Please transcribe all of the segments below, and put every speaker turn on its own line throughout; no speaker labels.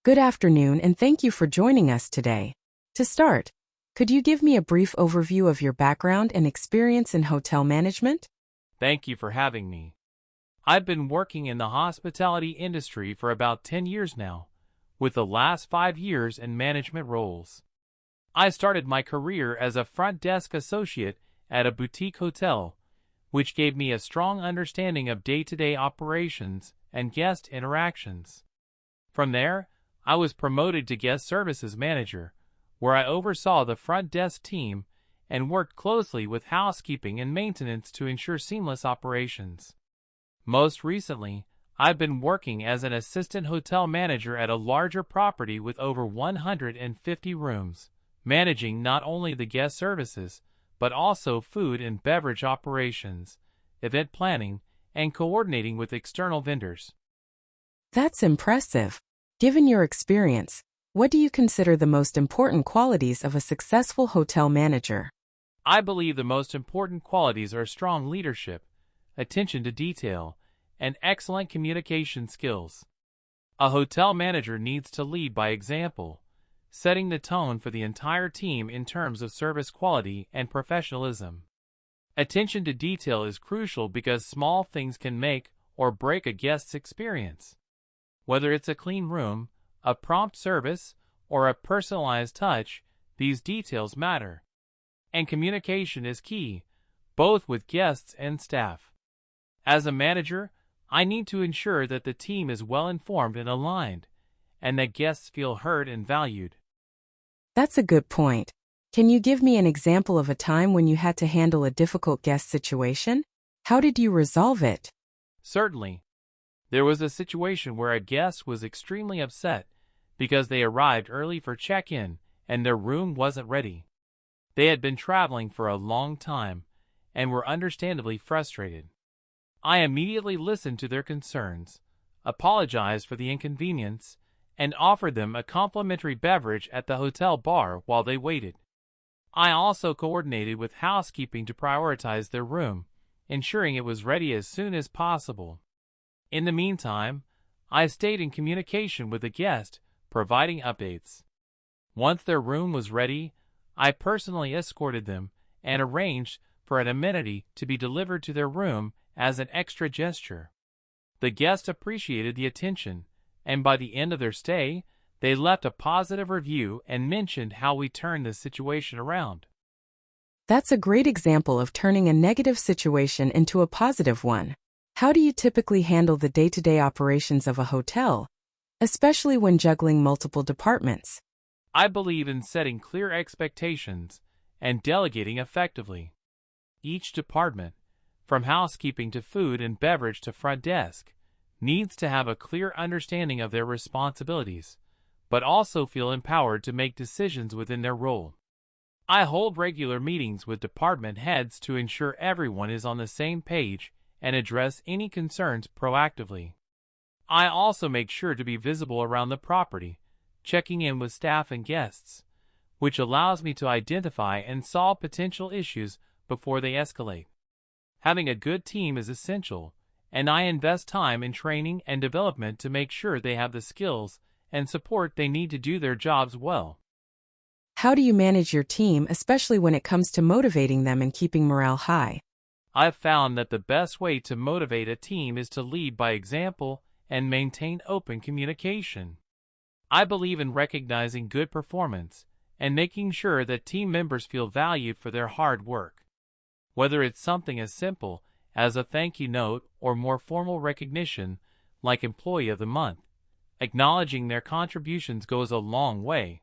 Good afternoon and thank you for joining us today. To start, could you give me a brief overview of your background and experience in hotel management?
Thank you for having me. I've been working in the hospitality industry for about 10 years now, with the last 5 years in management roles. I started my career as a front desk associate at a boutique hotel, which gave me a strong understanding of day-to-day operations and guest interactions. From there, I was promoted to guest services manager, where I oversaw the front desk team and worked closely with housekeeping and maintenance to ensure seamless operations. Most recently, I've been working as an assistant hotel manager at a larger property with over 150 rooms, managing not only the guest services, but also food and beverage operations, event planning, and coordinating with external vendors.
That's impressive. Given your experience, what do you consider the most important qualities of a successful hotel manager?
I believe the most important qualities are strong leadership, attention to detail, and excellent communication skills. A hotel manager needs to lead by example, setting the tone for the entire team in terms of service quality and professionalism. Attention to detail is crucial because small things can make or break a guest's experience. Whether it's a clean room, a prompt service, or a personalized touch, these details matter. And communication is key, both with guests and staff. As a manager, I need to ensure that the team is well informed and aligned, and that guests feel heard and valued.
That's a good point. Can you give me an example of a time when you had to handle a difficult guest situation? How did you resolve it?
Certainly. There was a situation where a guest was extremely upset because they arrived early for check-in and their room wasn't ready. They had been traveling for a long time and were understandably frustrated. I immediately listened to their concerns, apologized for the inconvenience, and offered them a complimentary beverage at the hotel bar while they waited. I also coordinated with housekeeping to prioritize their room, ensuring it was ready as soon as possible. In the meantime, I stayed in communication with the guest, providing updates. Once their room was ready, I personally escorted them and arranged for an amenity to be delivered to their room as an extra gesture. The guest appreciated the attention, and by the end of their stay, they left a positive review and mentioned how we turned the situation around.
That's a great example of turning a negative situation into a positive one. How do you typically handle the day-to-day operations of a hotel, especially when juggling multiple departments?
I believe in setting clear expectations and delegating effectively. Each department, from housekeeping to food and beverage to front desk, needs to have a clear understanding of their responsibilities, but also feel empowered to make decisions within their role. I hold regular meetings with department heads to ensure everyone is on the same page and address any concerns proactively. I also make sure to be visible around the property, checking in with staff and guests, which allows me to identify and solve potential issues before they escalate. Having a good team is essential, and I invest time in training and development to make sure they have the skills and support they need to do their jobs well.
How do you manage your team, especially when it comes to motivating them and keeping morale high?
I've found that the best way to motivate a team is to lead by example and maintain open communication. I believe in recognizing good performance and making sure that team members feel valued for their hard work. Whether it's something as simple as a thank you note or more formal recognition, like Employee of the Month, acknowledging their contributions goes a long way.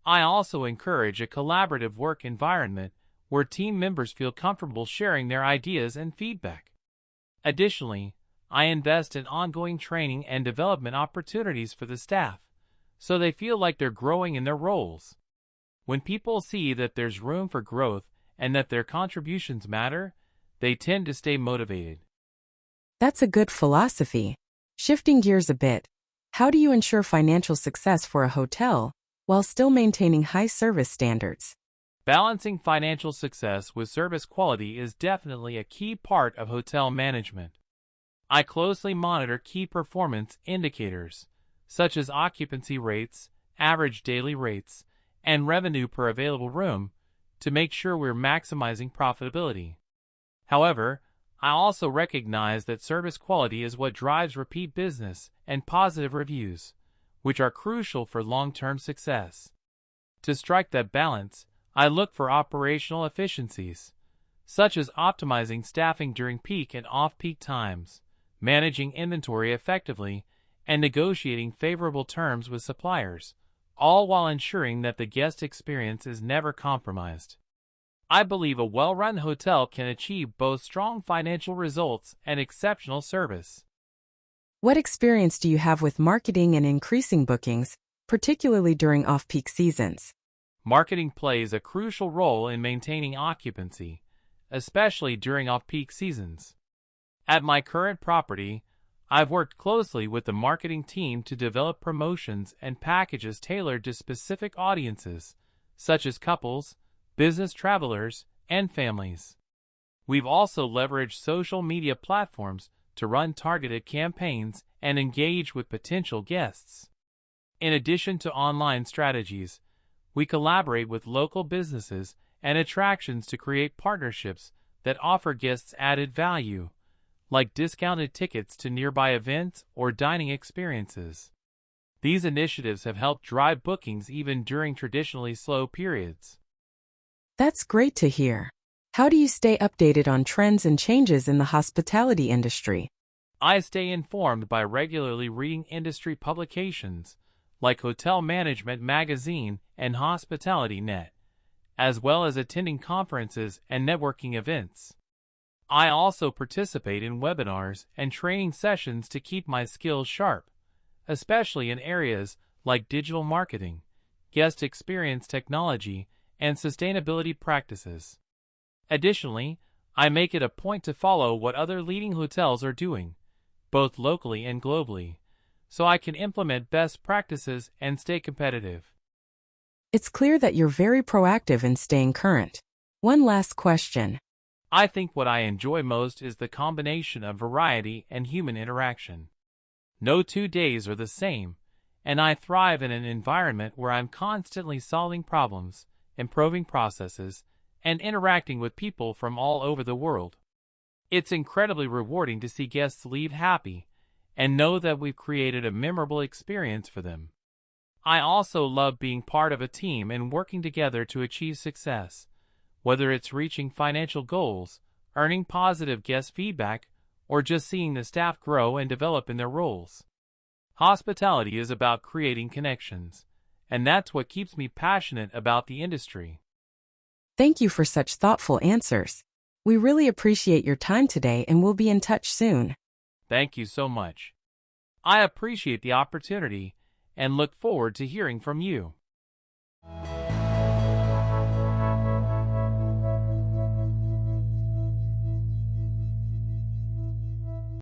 I also encourage a collaborative work environment where team members feel comfortable sharing their ideas and feedback. Additionally, I invest in ongoing training and development opportunities for the staff, so they feel like they're growing in their roles. When people see that there's room for growth and that their contributions matter, they tend to stay motivated.
That's a good philosophy. Shifting gears a bit, how do you ensure financial success for a hotel while still maintaining high service standards?
Balancing financial success with service quality is definitely a key part of hotel management. I closely monitor key performance indicators, such as occupancy rates, average daily rates, and revenue per available room, to make sure we're maximizing profitability. However, I also recognize that service quality is what drives repeat business and positive reviews, which are crucial for long-term success. To strike that balance, I look for operational efficiencies, such as optimizing staffing during peak and off-peak times, managing inventory effectively, and negotiating favorable terms with suppliers, all while ensuring that the guest experience is never compromised. I believe a well-run hotel can achieve both strong financial results and exceptional service.
What experience do you have with marketing and increasing bookings, particularly during off-peak seasons?
Marketing plays a crucial role in maintaining occupancy, especially during off-peak seasons. At my current property, I've worked closely with the marketing team to develop promotions and packages tailored to specific audiences, such as couples, business travelers, and families. We've also leveraged social media platforms to run targeted campaigns and engage with potential guests. In addition to online strategies, we collaborate with local businesses and attractions to create partnerships that offer guests added value, like discounted tickets to nearby events or dining experiences. These initiatives have helped drive bookings even during traditionally slow periods.
That's great to hear. How do you stay updated on trends and changes in the hospitality industry?
I stay informed by regularly reading industry publications like Hotel Management Magazine and Hospitality Net, as well as attending conferences and networking events. I also participate in webinars and training sessions to keep my skills sharp, especially in areas like digital marketing, guest experience technology, and sustainability practices. Additionally, I make it a point to follow what other leading hotels are doing, both locally and globally, so I can implement best practices and stay competitive.
It's clear that you're very proactive in staying current. One last question.
I think what I enjoy most is the combination of variety and human interaction. No 2 days are the same, and I thrive in an environment where I'm constantly solving problems, improving processes, and interacting with people from all over the world. It's incredibly rewarding to see guests leave happy and know that we've created a memorable experience for them. I also love being part of a team and working together to achieve success, whether it's reaching financial goals, earning positive guest feedback, or just seeing the staff grow and develop in their roles. Hospitality is about creating connections, and that's what keeps me passionate about the industry.
Thank you for such thoughtful answers. We really appreciate your time today and we'll be in touch soon.
Thank you so much. I appreciate the opportunity and look forward to hearing from you.